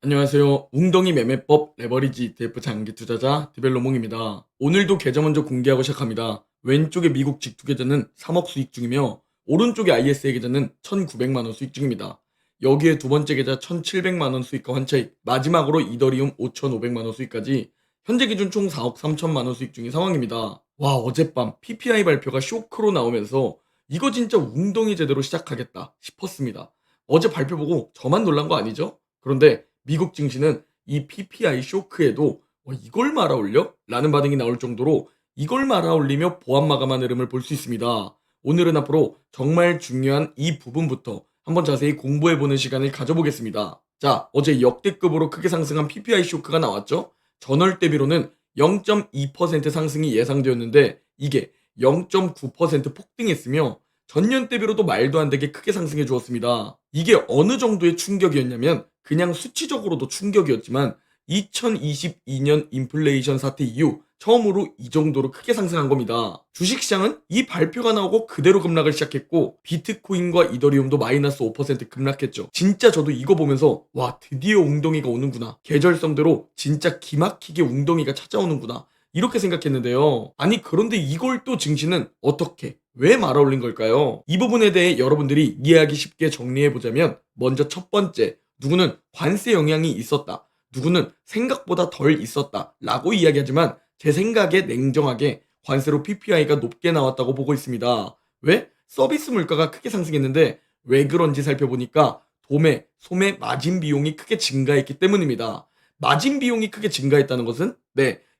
안녕하세요. 웅덩이 매매법 레버리지 ETF 장기 투자자 디벨로몽입니다. 오늘도 계좌 먼저 공개하고 시작합니다. 왼쪽의 미국 직투 계좌는 3억 수익 중이며 오른쪽의 ISA 계좌는 1,900만 원 수익 중입니다. 여기에 두 번째 계좌 1,700만 원 수익과 환차익, 마지막으로 이더리움 5,500만 원 수익까지 현재 기준 총 4억 3천만 원 수익 중인 상황입니다. 와, 어젯밤 PPI 발표가 쇼크로 나오면서 이거 진짜 웅덩이 제대로 시작하겠다 싶었습니다. 어제 발표 보고 저만 놀란 거 아니죠? 그런데 미국 증시는 이 PPI 쇼크에도 이걸 말아올려? 라는 반응이 나올 정도로 이걸 말아올리며 보합 마감한 흐름을 볼 수 있습니다. 오늘은 앞으로 정말 중요한 이 부분부터 한번 자세히 공부해보는 시간을 가져보겠습니다. 자, 어제 역대급으로 크게 상승한 PPI 쇼크가 나왔죠? 전월 대비로는 0.2% 상승이 예상되었는데 이게 0.9% 폭등했으며 전년 대비로도 말도 안 되게 크게 상승해 주었습니다. 이게 어느 정도의 충격이었냐면 그냥 수치적으로도 충격이었지만 2022년 인플레이션 사태 이후 처음으로 이 정도로 크게 상승한 겁니다. 주식시장은 이 발표가 나오고 그대로 급락을 시작했고 비트코인과 이더리움도 마이너스 5% 급락했죠. 진짜 저도 이거 보면서 와, 드디어 웅덩이가 오는구나. 계절성대로 진짜 기막히게 웅덩이가 찾아오는구나. 이렇게 생각했는데요. 아니, 그런데 이걸 또 증시는 어떻게 왜 말아올린 걸까요? 이 부분에 대해 여러분들이 이해하기 쉽게 정리해보자면 먼저 첫 번째, 누구는 관세 영향이 있었다, 누구는 생각보다 덜 있었다 라고 이야기하지만 제 생각에 냉정하게 관세로 PPI가 높게 나왔다고 보고 있습니다. 왜? 서비스 물가가 크게 상승했는데 왜 그런지 살펴보니까 도매, 소매, 마진 비용이 크게 증가했기 때문입니다. 마진 비용이 크게 증가했다는 것은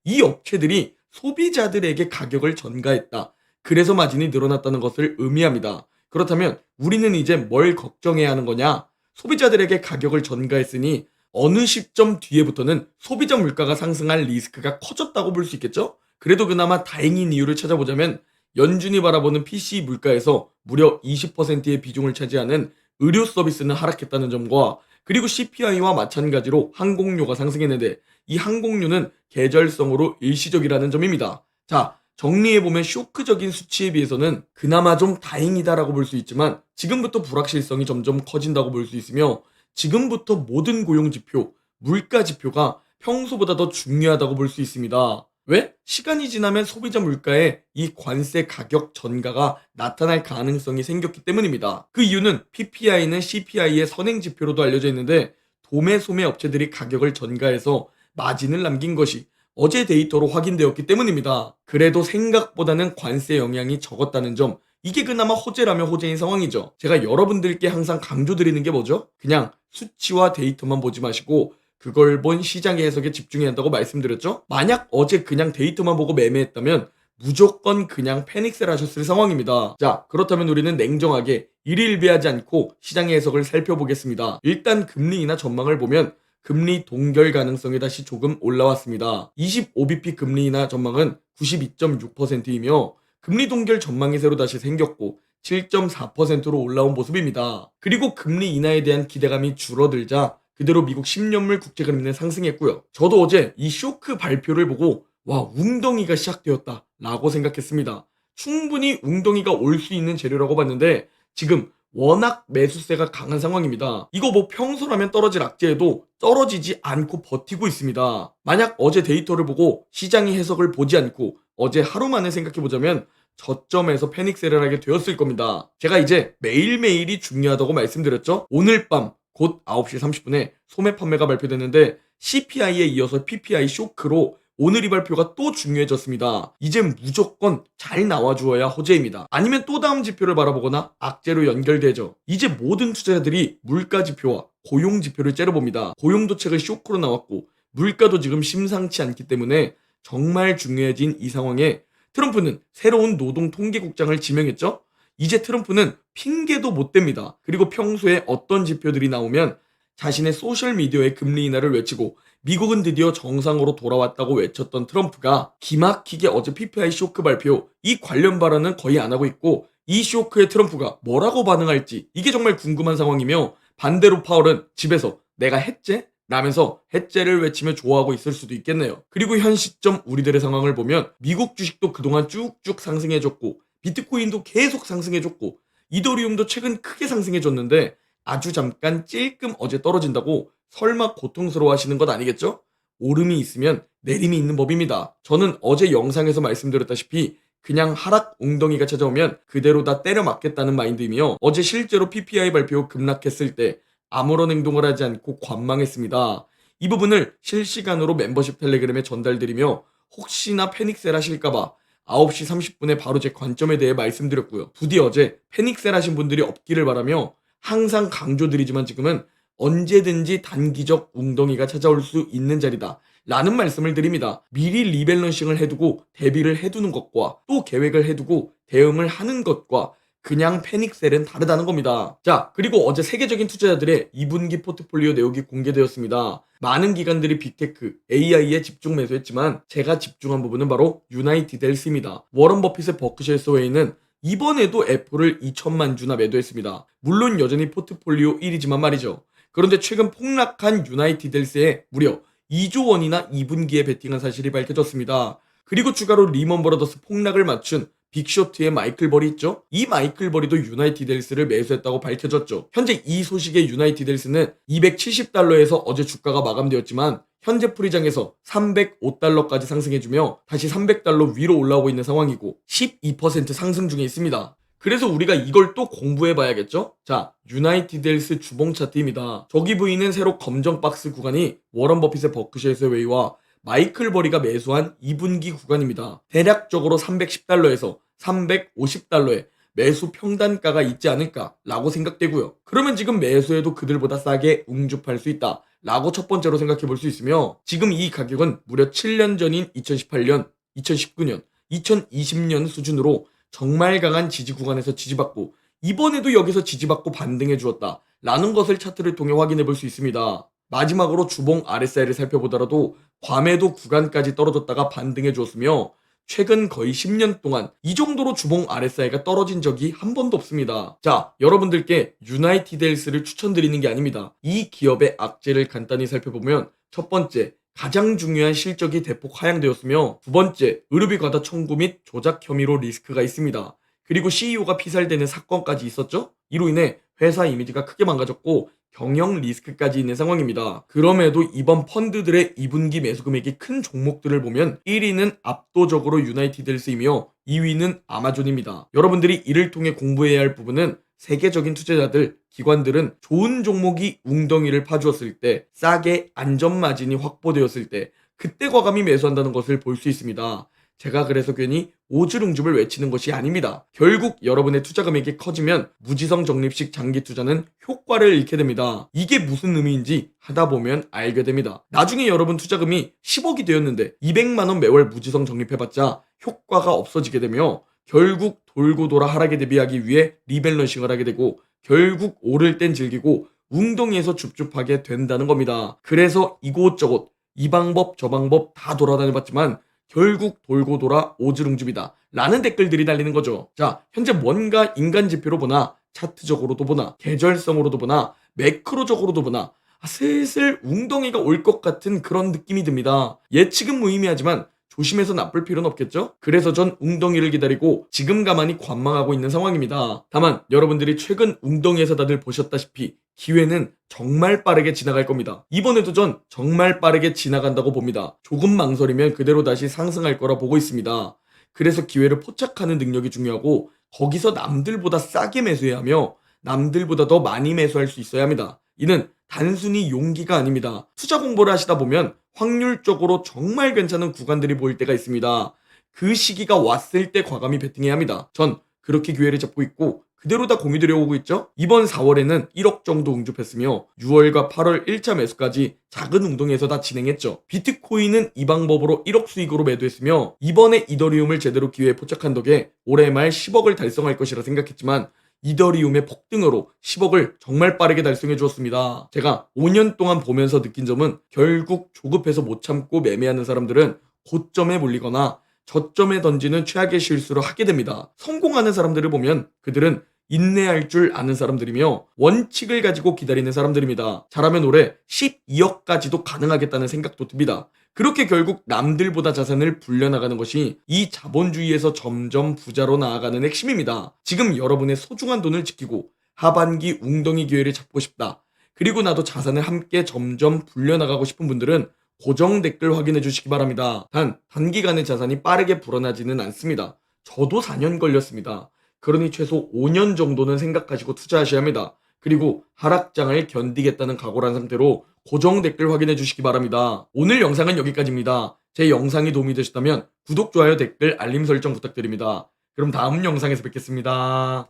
이 업체들이 소비자들에게 가격을 전가했다. 그래서 마진이 늘어났다는 것을 의미합니다. 그렇다면 우리는 이제 뭘 걱정해야 하는 거냐? 소비자들에게 가격을 전가했으니 어느 시점 뒤에부터는 소비자 물가가 상승할 리스크가 커졌다고 볼 수 있겠죠? 그래도 그나마 다행인 이유를 찾아보자면 연준이 바라보는 PC 물가에서 무려 20%의 비중을 차지하는 의료 서비스는 하락했다는 점과 그리고 CPI와 마찬가지로 항공료가 상승했는데 이 항공료는 계절성으로 일시적이라는 점입니다. 자, 정리해보면 쇼크적인 수치에 비해서는 그나마 좀 다행이다라고 볼 수 있지만 지금부터 불확실성이 점점 커진다고 볼 수 있으며 지금부터 모든 고용지표, 물가지표가 평소보다 더 중요하다고 볼 수 있습니다. 왜? 시간이 지나면 소비자 물가에 이 관세 가격 전가가 나타날 가능성이 생겼기 때문입니다. 그 이유는 PPI는 CPI의 선행지표로도 알려져 있는데 도매 소매 업체들이 가격을 전가해서 마진을 남긴 것이 어제 데이터로 확인되었기 때문입니다. 그래도 생각보다는 관세 영향이 적었다는 점, 이게 그나마 호재라면 호재인 상황이죠. 제가 여러분들께 항상 강조드리는 게 뭐죠? 그냥 수치와 데이터만 보지 마시고 그걸 본 시장의 해석에 집중해야 한다고 말씀드렸죠? 만약 어제 그냥 데이터만 보고 매매했다면 무조건 그냥 패닉셀 하셨을 상황입니다. 자, 그렇다면 우리는 냉정하게 일일비하지 않고 시장의 해석을 살펴보겠습니다. 일단 금리 인하 전망을 보면 금리 동결 가능성이 다시 조금 올라왔습니다. 25bp 금리 인하 전망은 92.6%이며 금리 동결 전망이 새로 다시 생겼고 7.4%로 올라온 모습입니다. 그리고 금리 인하에 대한 기대감이 줄어들자 그대로 미국 10년물 국채금리는 상승했고요. 저도 어제 이 쇼크 발표를 보고 와, 웅덩이가 시작되었다 라고 생각했습니다. 충분히 웅덩이가 올 수 있는 재료라고 봤는데 지금 워낙 매수세가 강한 상황입니다. 이거 뭐 평소라면 떨어질 악재에도 떨어지지 않고 버티고 있습니다. 만약 어제 데이터를 보고 시장의 해석을 보지 않고 어제 하루 만에 생각해보자면 저점에서 패닉셀을 하게 되었을 겁니다. 제가 이제 매일매일이 중요하다고 말씀드렸죠? 오늘 밤 곧 9시 30분에 소매 판매가 발표됐는데 CPI에 이어서 PPI 쇼크로 오늘 이 발표가 또 중요해졌습니다. 이젠 무조건 잘 나와주어야 호재입니다. 아니면 또 다음 지표를 바라보거나 악재로 연결되죠. 이제 모든 투자자들이 물가 지표와 고용 지표를 째려봅니다. 고용도 최근 쇼크로 나왔고 물가도 지금 심상치 않기 때문에 정말 중요해진 이 상황에 트럼프는 새로운 노동 통계국장을 지명했죠. 이제 트럼프는 핑계도 못 댑니다. 그리고 평소에 어떤 지표들이 나오면 자신의 소셜미디어에 금리 인하를 외치고 미국은 드디어 정상으로 돌아왔다고 외쳤던 트럼프가 기막히게 어제 PPI 쇼크 발표, 이 관련 발언은 거의 안 하고 있고 이 쇼크에 트럼프가 뭐라고 반응할지 이게 정말 궁금한 상황이며 반대로 파월은 집에서 내가 했제? 라면서 해째를 외치며 좋아하고 있을 수도 있겠네요. 그리고 현 시점 우리들의 상황을 보면 미국 주식도 그동안 쭉쭉 상승해줬고 비트코인도 계속 상승해줬고 이더리움도 최근 크게 상승해줬는데 아주 잠깐 찔끔 어제 떨어진다고 설마 고통스러워 하시는 것 아니겠죠? 오름이 있으면 내림이 있는 법입니다. 저는 어제 영상에서 말씀드렸다시피 그냥 하락 웅덩이가 찾아오면 그대로 다 때려 맞겠다는 마인드이며 어제 실제로 PPI 발표 후 급락했을 때 아무런 행동을 하지 않고 관망했습니다. 이 부분을 실시간으로 멤버십 텔레그램에 전달드리며 혹시나 패닉셀 하실까봐 9시 30분에 바로 제 관점에 대해 말씀드렸고요. 부디 어제 패닉셀 하신 분들이 없기를 바라며 항상 강조드리지만 지금은 언제든지 단기적 웅덩이가 찾아올 수 있는 자리다 라는 말씀을 드립니다. 미리 리밸런싱을 해두고 대비를 해두는 것과 또 계획을 해두고 대응을 하는 것과 그냥 패닉셀은 다르다는 겁니다. 자, 그리고 어제 세계적인 투자자들의 2분기 포트폴리오 내역이 공개되었습니다. 많은 기관들이 빅테크, AI에 집중 매수했지만 제가 집중한 부분은 바로 유나이티드 헬스입니다. 워런 버핏의 버크셔 서웨이는 이번에도 애플을 2천만 주나 매도했습니다. 물론 여전히 포트폴리오 1위지만 말이죠. 그런데 최근 폭락한 유나이티드 헬스에 무려 2조 원이나 2분기에 베팅한 사실이 밝혀졌습니다. 그리고 추가로 리먼 브라더스 폭락을 맞춘 빅쇼트의 마이클 버리 있죠? 이 마이클 버리도 유나이티드 헬스를 매수했다고 밝혀졌죠. 현재 이 소식에 유나이티드 헬스는 270달러에서 어제 주가가 마감되었지만 현재 프리장에서 305달러까지 상승해주며 다시 300달러 위로 올라오고 있는 상황이고 12% 상승 중에 있습니다. 그래서 우리가 이걸 또 공부해봐야겠죠? 자, 유나이티드 헬스 주봉 차트입니다. 저기 보이는 세로 검정 박스 구간이 워런 버핏의 버크셔 해서웨이와 마이클 버리가 매수한 2분기 구간입니다. 대략적으로 310달러에서 350달러에 매수 평단가가 있지 않을까라고 생각되고요. 그러면 지금 매수해도 그들보다 싸게 웅줍할 수 있다 라고 첫 번째로 생각해 볼 수 있으며 지금 이 가격은 무려 7년 전인 2018년, 2019년, 2020년 수준으로 정말 강한 지지 구간에서 지지받고 이번에도 여기서 지지받고 반등해 주었다 라는 것을 차트를 통해 확인해 볼 수 있습니다. 마지막으로 주봉 RSI를 살펴보더라도 과매도 구간까지 떨어졌다가 반등해 주었으며 최근 거의 10년 동안 이 정도로 주봉 RSI가 떨어진 적이 한 번도 없습니다. 자, 여러분들께 유나이티드 헬스를 추천드리는 게 아닙니다. 이 기업의 악재를 간단히 살펴보면 첫 번째, 가장 중요한 실적이 대폭 하향되었으며 두 번째, 의료비 과다 청구 및 조작 혐의로 리스크가 있습니다. 그리고 CEO가 피살되는 사건까지 있었죠? 이로 인해 회사 이미지가 크게 망가졌고 경영 리스크까지 있는 상황입니다. 그럼에도 이번 펀드들의 2분기 매수 금액이 큰 종목들을 보면 1위는 압도적으로 유나이티드 헬스이며 2위는 아마존입니다. 여러분들이 이를 통해 공부해야 할 부분은 세계적인 투자자들, 기관들은 좋은 종목이 웅덩이를 파주었을 때, 싸게 안전마진이 확보되었을 때 그때 과감히 매수한다는 것을 볼 수 있습니다. 제가 그래서 괜히 오즈룽줍을 외치는 것이 아닙니다. 결국 여러분의 투자 금액이 커지면 무지성 적립식 장기 투자는 효과를 잃게 됩니다. 이게 무슨 의미인지 하다 보면 알게 됩니다. 나중에 여러분 투자금이 10억이 되었는데 200만원 매월 무지성 적립해봤자 효과가 없어지게 되며 결국 돌고 돌아 하락에 대비하기 위해 리밸런싱을 하게 되고 결국 오를 땐 즐기고 웅덩이에서 줍줍하게 된다는 겁니다. 그래서 이곳저곳 이 방법 저 방법 다 돌아다녀봤지만 결국 돌고 돌아 오즈룽줍이다 라는 댓글들이 달리는 거죠. 자, 현재 뭔가 인간 지표로 보나 차트적으로도 보나 계절성으로도 보나 매크로적으로도 보나 슬슬 웅덩이가 올 것 같은 그런 느낌이 듭니다. 예측은 무의미하지만 조심해서 나쁠 필요는 없겠죠? 그래서 전 웅덩이를 기다리고 지금 가만히 관망하고 있는 상황입니다. 다만 여러분들이 최근 웅덩이에서 다들 보셨다시피 기회는 정말 빠르게 지나갈 겁니다. 이번에도 전 정말 빠르게 지나간다고 봅니다. 조금 망설이면 그대로 다시 상승할 거라 보고 있습니다. 그래서 기회를 포착하는 능력이 중요하고 거기서 남들보다 싸게 매수해야 하며 남들보다 더 많이 매수할 수 있어야 합니다. 이는 단순히 용기가 아닙니다. 투자 공부를 하시다 보면 확률적으로 정말 괜찮은 구간들이 보일 때가 있습니다. 그 시기가 왔을 때 과감히 베팅해야 합니다. 전 그렇게 기회를 잡고 있고 그대로 다 공유드려오고 있죠. 이번 4월에는 1억 정도 웅줍했으며 6월과 8월 1차 매수까지 작은 웅덩이에서 다 진행했죠. 비트코인은 이 방법으로 1억 수익으로 매도했으며 이번에 이더리움을 제대로 기회에 포착한 덕에 올해 말 10억을 달성할 것이라 생각했지만 이더리움의 폭등으로 10억을 정말 빠르게 달성해 주었습니다. 제가 5년 동안 보면서 느낀 점은 결국 조급해서 못 참고 매매하는 사람들은 고점에 몰리거나 저점에 던지는 최악의 실수를 하게 됩니다. 성공하는 사람들을 보면 그들은 인내할 줄 아는 사람들이며 원칙을 가지고 기다리는 사람들입니다. 잘하면 올해 12억까지도 가능하겠다는 생각도 듭니다. 그렇게 결국 남들보다 자산을 불려나가는 것이 이 자본주의에서 점점 부자로 나아가는 핵심입니다. 지금 여러분의 소중한 돈을 지키고 하반기 웅덩이 기회를 잡고 싶다. 그리고 나도 자산을 함께 점점 불려나가고 싶은 분들은 고정 댓글 확인해 주시기 바랍니다. 단, 단기간에 자산이 빠르게 불어나지는 않습니다. 저도 4년 걸렸습니다. 그러니 최소 5년 정도는 생각하시고 투자하셔야 합니다. 그리고 하락장을 견디겠다는 각오란 상태로 고정 댓글 확인해 주시기 바랍니다. 오늘 영상은 여기까지입니다. 제 영상이 도움이 되셨다면 구독, 좋아요, 댓글, 알림 설정 부탁드립니다. 그럼 다음 영상에서 뵙겠습니다.